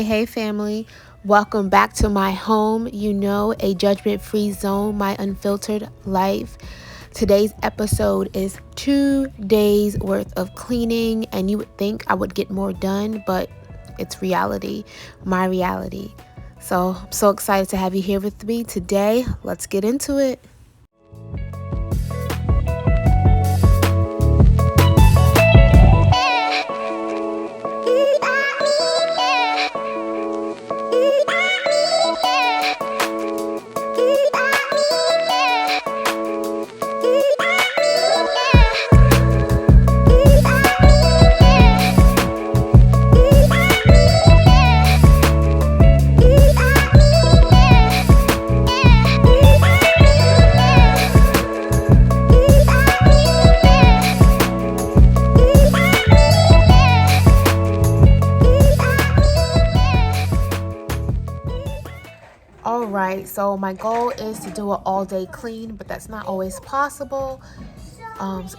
Hey, family. Welcome back to my home, a judgment-free zone, my unfiltered life. Today's episode is 2 days worth of cleaning, and you would think I would get more done, but it's reality, my reality. So I'm so excited to have you here with me today. Let's get into it. All right, so my goal is to do an all-day clean, but that's not always possible,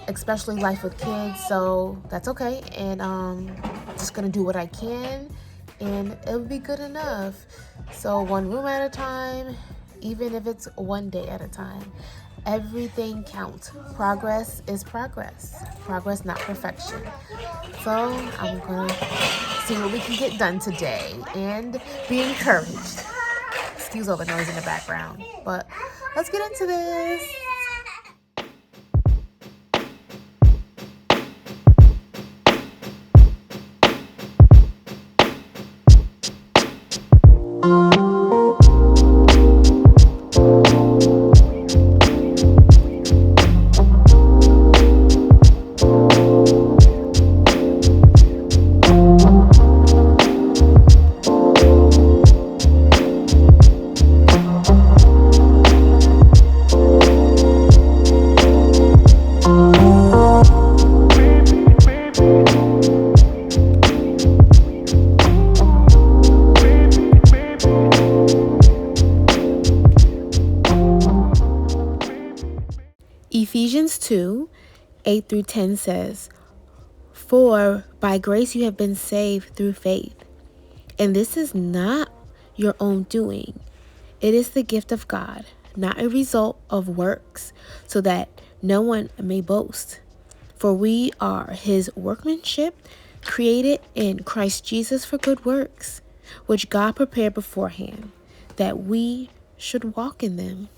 especially life with kids, so that's okay. And just gonna do what I can, and it'll be good enough. So one room at a time, even if it's one day at a time. Everything counts. Progress is progress. Progress, not perfection. So I'm gonna see what we can get done today and be encouraged. Excuse all the noise in the background, but let's get into this. Ephesians 2:8-10 says, "For by grace you have been saved through faith, and this is not your own doing. It is the gift of God, not a result of works, so that no one may boast. For we are his workmanship, created in Christ Jesus for good works, which God prepared beforehand, that we should walk in them."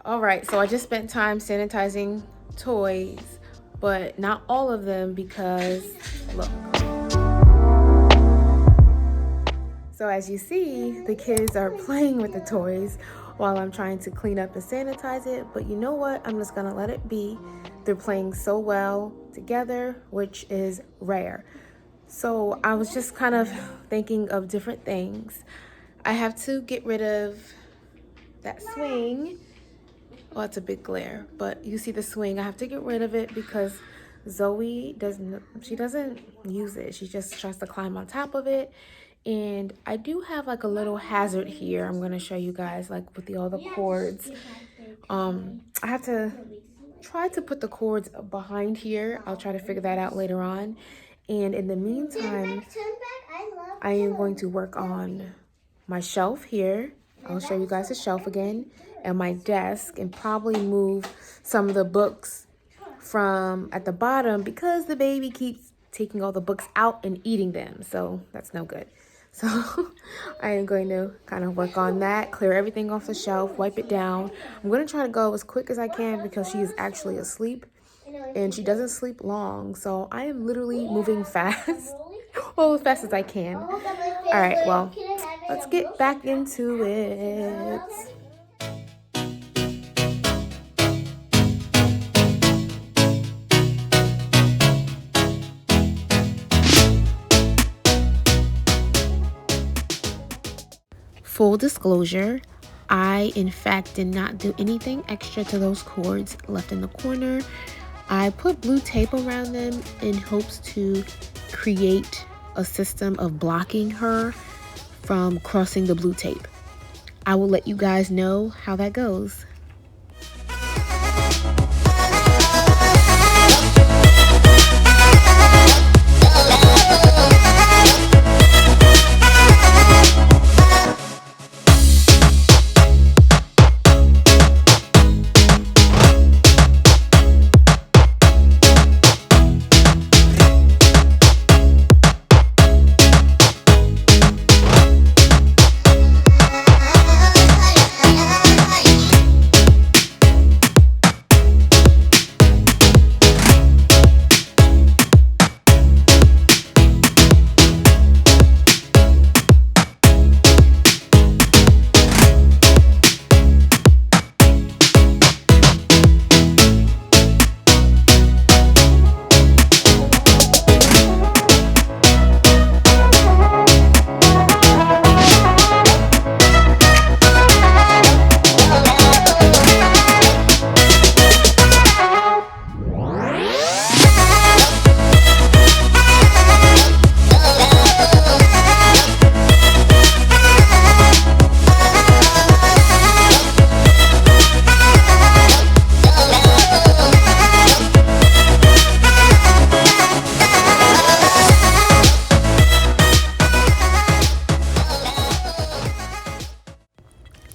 All right, so I just spent time sanitizing toys, but not all of them because, look. So as you see, the kids are playing with the toys while I'm trying to clean up and sanitize it, but you know what? I'm just gonna let it be. They're playing so well together, which is rare. So I was just kind of thinking of different things. I have to get rid of that swing. Well, it's a big glare, but you see the swing. I have to get rid of it because Zoe doesn't use it. She just tries to climb on top of it. And I do have like a little hazard here. I'm gonna show you guys, like with all the cords. I have to try to put the cords behind here. I'll try to figure that out later on. And in the meantime, I am going to work on my shelf here. I'll show you guys the shelf again, and my desk, and probably move some of the books from at the bottom because the baby keeps taking all the books out and eating them. So that's no good. So I am going to kind of work on that, clear everything off the shelf, wipe it down. I'm going to try to go as quick as I can because she is actually asleep and she doesn't sleep long. So I am literally moving fast, well, as fast as I can. All right, well, let's get back into it. Full disclosure, I in fact did not do anything extra to those cords left in the corner. I put blue tape around them in hopes to create a system of blocking her from crossing the blue tape. I will let you guys know how that goes.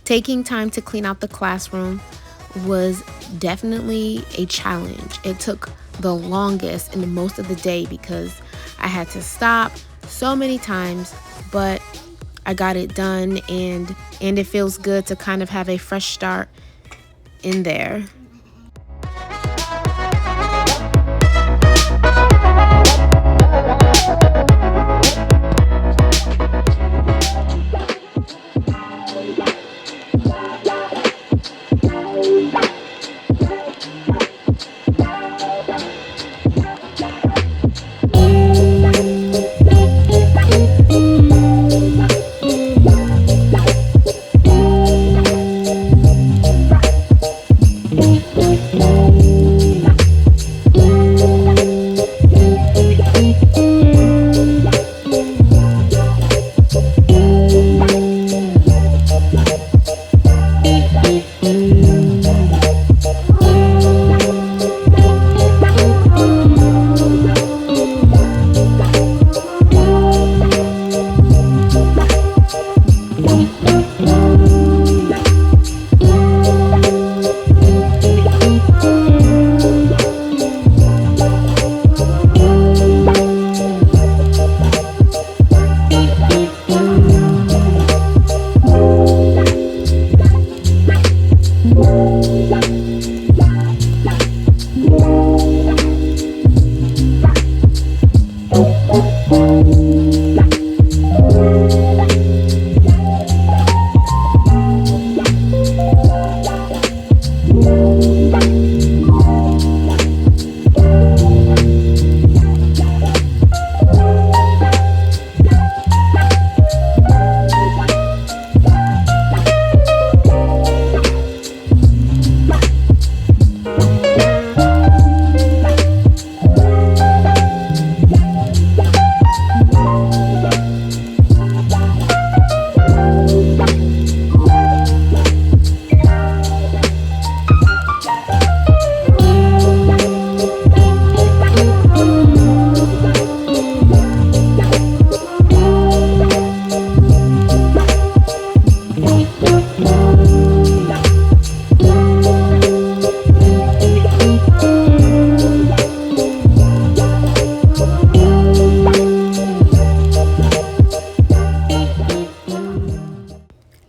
Taking time to clean out the classroom was definitely a challenge. It took the longest and the most of the day because I had to stop so many times, but I got it done, and it feels good to kind of have a fresh start in there.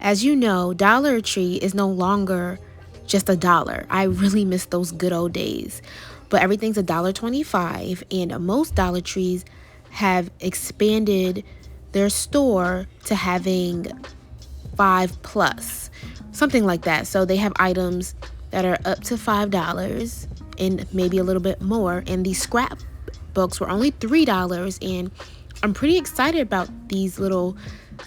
As you know, Dollar Tree is no longer just a dollar. I really miss those good old days. But everything's $1.25, and most Dollar Trees have expanded their store to having 5 plus, something like that. So they have items that are up to $5 and maybe a little bit more. And these scrap books were only $3, and I'm pretty excited about these little,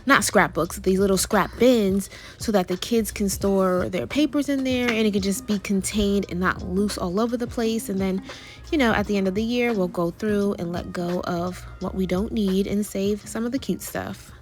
not scrapbooks, these little scrap bins, so that the kids can store their papers in there and it can just be contained and not loose all over the place. And then, at the end of the year, we'll go through and let go of what we don't need and save some of the cute stuff.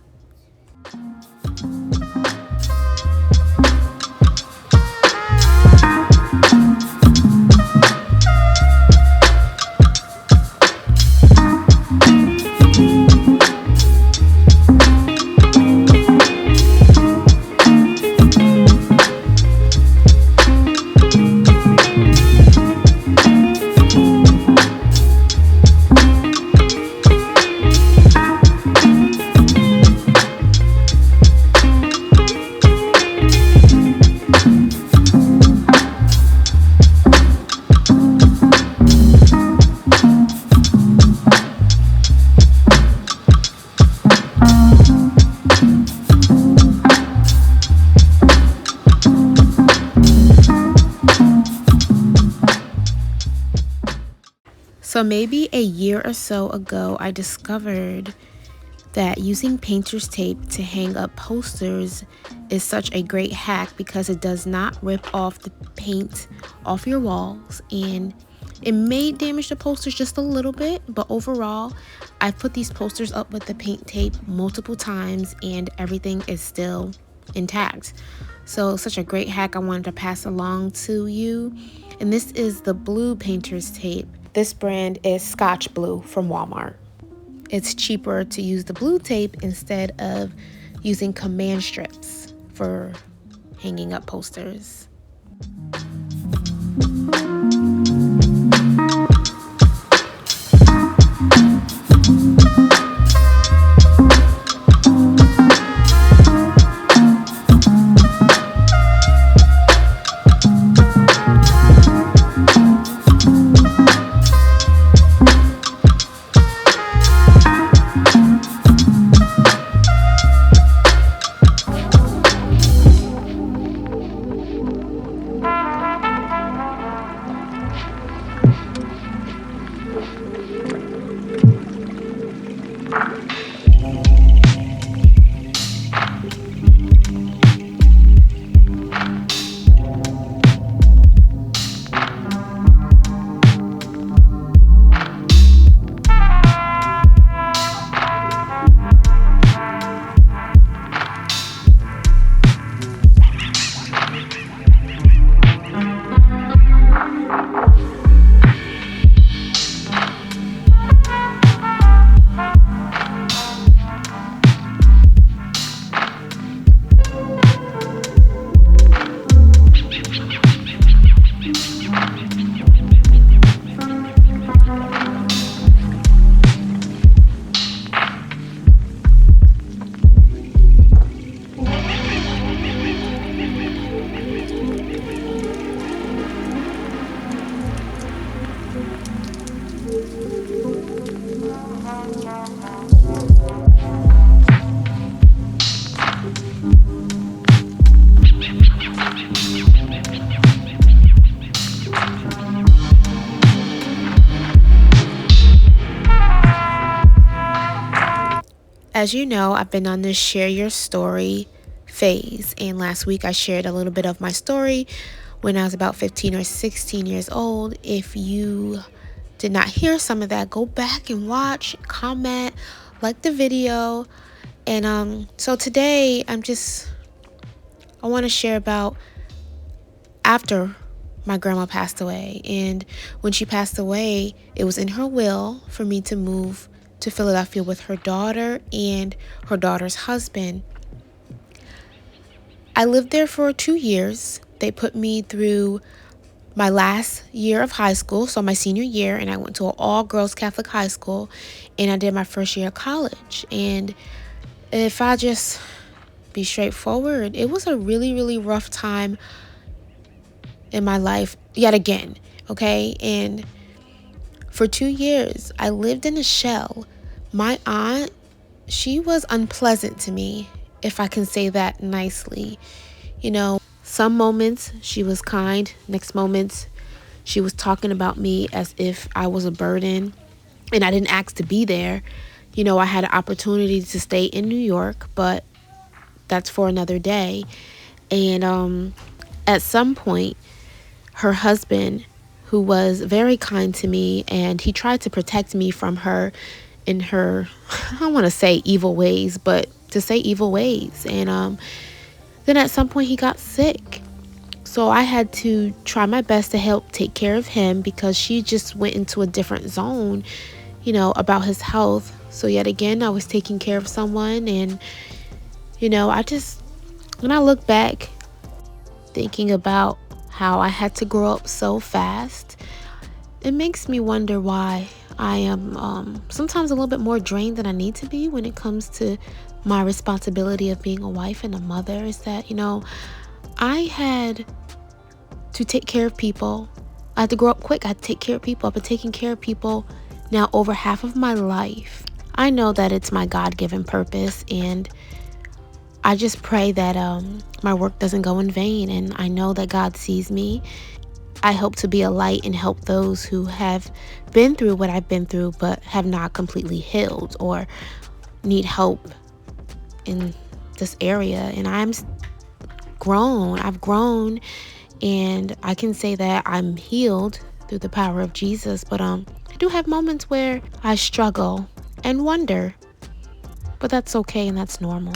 So maybe a year or so ago, I discovered that using painter's tape to hang up posters is such a great hack because it does not rip off the paint off your walls, and it may damage the posters just a little bit, but overall I've put these posters up with the paint tape multiple times and everything is still intact. So such a great hack I wanted to pass along to you. And this is the blue painter's tape. This brand is Scotch Blue from Walmart. It's cheaper to use the blue tape instead of using command strips for hanging up posters. As you know, I've been on this share your story phase, and last week I shared a little bit of my story when I was about 15 or 16 years old. If you did not hear some of that, go back and watch, comment, like the video. And so today I want to share about after my grandma passed away. And when she passed away, it was in her will for me to move to Philadelphia with her daughter and her daughter's husband. I lived there for 2 years. They put me through my last year of high school, so my senior year, and I went to an all-girls Catholic high school, and I did my first year of college. And if I just be straightforward. It was a really, really rough time in my life yet again, okay? And for 2 years, I lived in a shell. My aunt, she was unpleasant to me, if I can say that nicely. Some moments she was kind, next moments she was talking about me as if I was a burden and I didn't ask to be there. I had an opportunity to stay in New York, but that's for another day. And at some point, her husband, who was very kind to me, and he tried to protect me from her in her, I don't want to say evil ways, but to say evil ways. And then at some point he got sick. So I had to try my best to help take care of him because she just went into a different zone, about his health. So yet again, I was taking care of someone. And, when I look back, thinking about how I had to grow up so fast, it makes me wonder why I am sometimes a little bit more drained than I need to be when it comes to my responsibility of being a wife and a mother. Is that, I had to take care of people. I had to grow up quick. I had to take care of people. I've been taking care of people now over half of my life. I know that it's my God-given purpose, and I just pray that my work doesn't go in vain, and I know that God sees me. I hope to be a light and help those who have been through what I've been through but have not completely healed or need help in this area. And I've grown, and I can say that I'm healed through the power of Jesus. But I do have moments where I struggle and wonder, but that's okay and that's normal.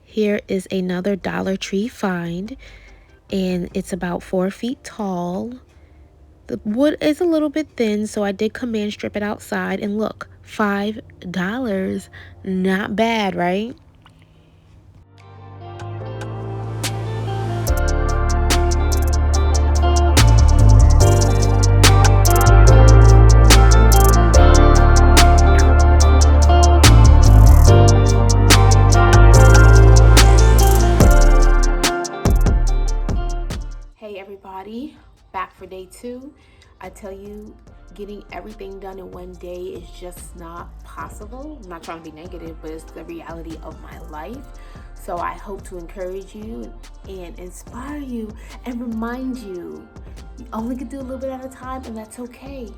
Here is another Dollar Tree find, and it's about 4 feet tall. The wood is a little bit thin, so I did command strip it outside. And look, $5. Not bad, right? Hey everybody, back for day 2. I tell you, getting everything done in one day is just not possible. I'm not trying to be negative, but it's the reality of my life. So I hope to encourage you and inspire you and remind you only can do a little bit at a time, and that's okay.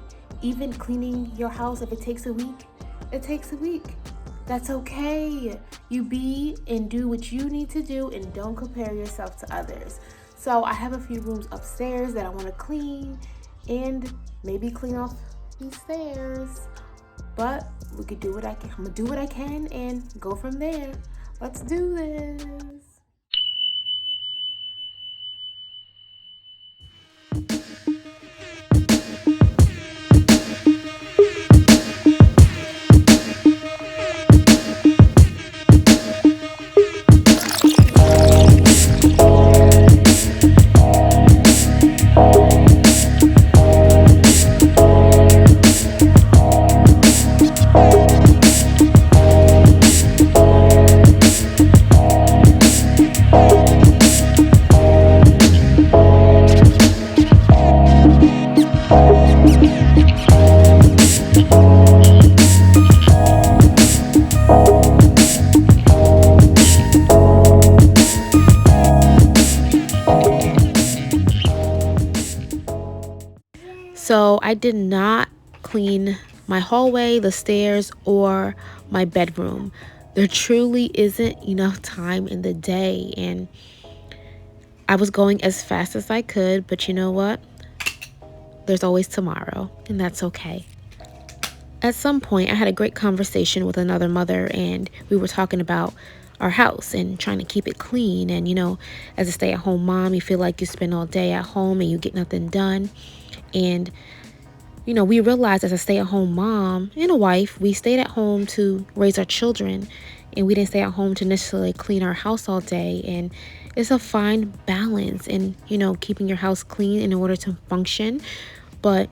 Even cleaning your house, if it takes a week, it takes a week. That's okay. You be and do what you need to do, and don't compare yourself to others. So I have a few rooms upstairs that I want to clean and maybe clean off these stairs. But we could do what I can. I'm going to do what I can and go from there. Let's do this. So I did not clean my hallway, the stairs, or my bedroom. There truly isn't enough time in the day, and I was going as fast as I could, but you know what? There's always tomorrow, and that's okay. At some point, I had a great conversation with another mother, and we were talking about our house and trying to keep it clean. And, as a stay-at-home mom, you feel like you spend all day at home and you get nothing done. And, we realized as a stay-at-home mom and a wife, we stayed at home to raise our children. and we didn't stay at home to necessarily clean our house all day. And it's a fine balance in, keeping your house clean in order to function. But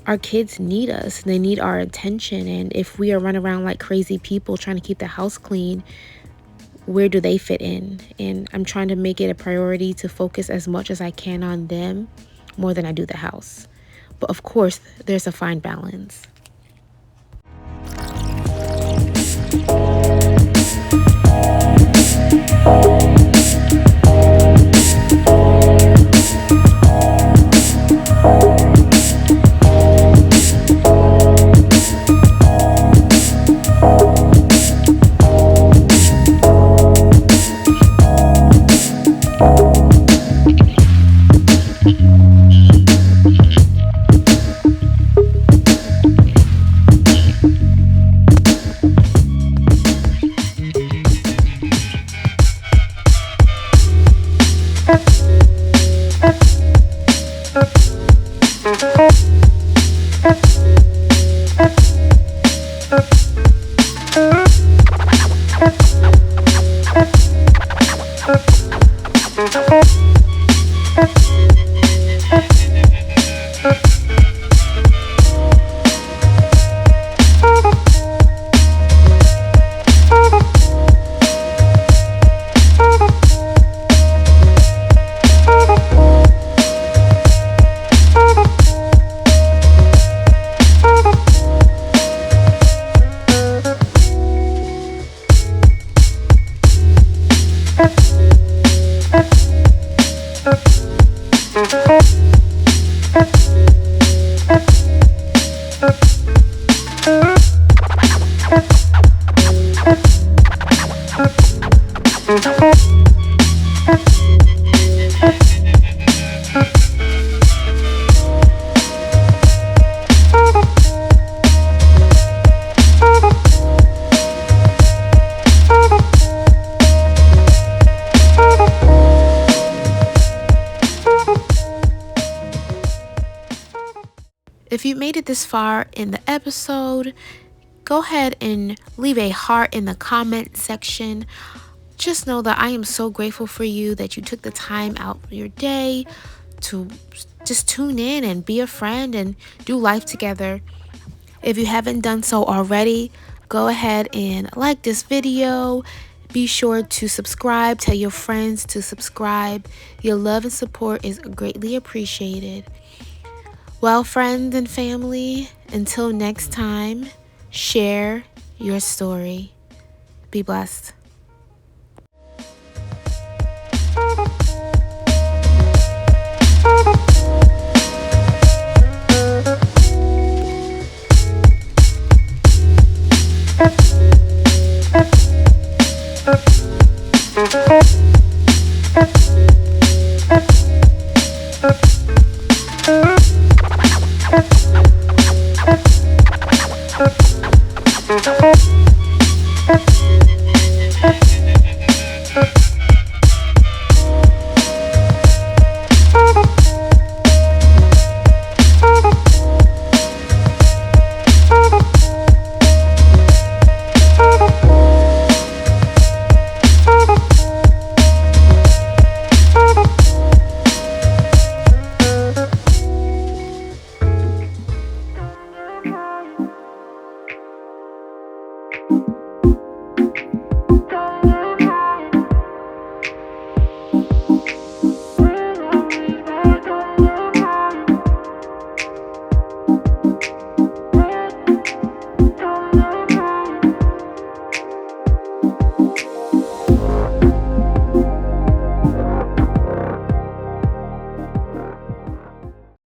our kids need us. They need our attention. And if we are running around like crazy people trying to keep the house clean, where do they fit in? And I'm trying to make it a priority to focus as much as I can on them more than I do the house. But of course, there's a fine balance. If you made it this far in the episode, go ahead and leave a heart in the comment section. Just know that I am so grateful for you that you took the time out of your day to just tune in and be a friend and do life together. If you haven't done so already, go ahead and like this video. Be sure to subscribe. Tell your friends to subscribe. Your love and support is greatly appreciated. Well, friends and family, until next time, share your story. Be blessed.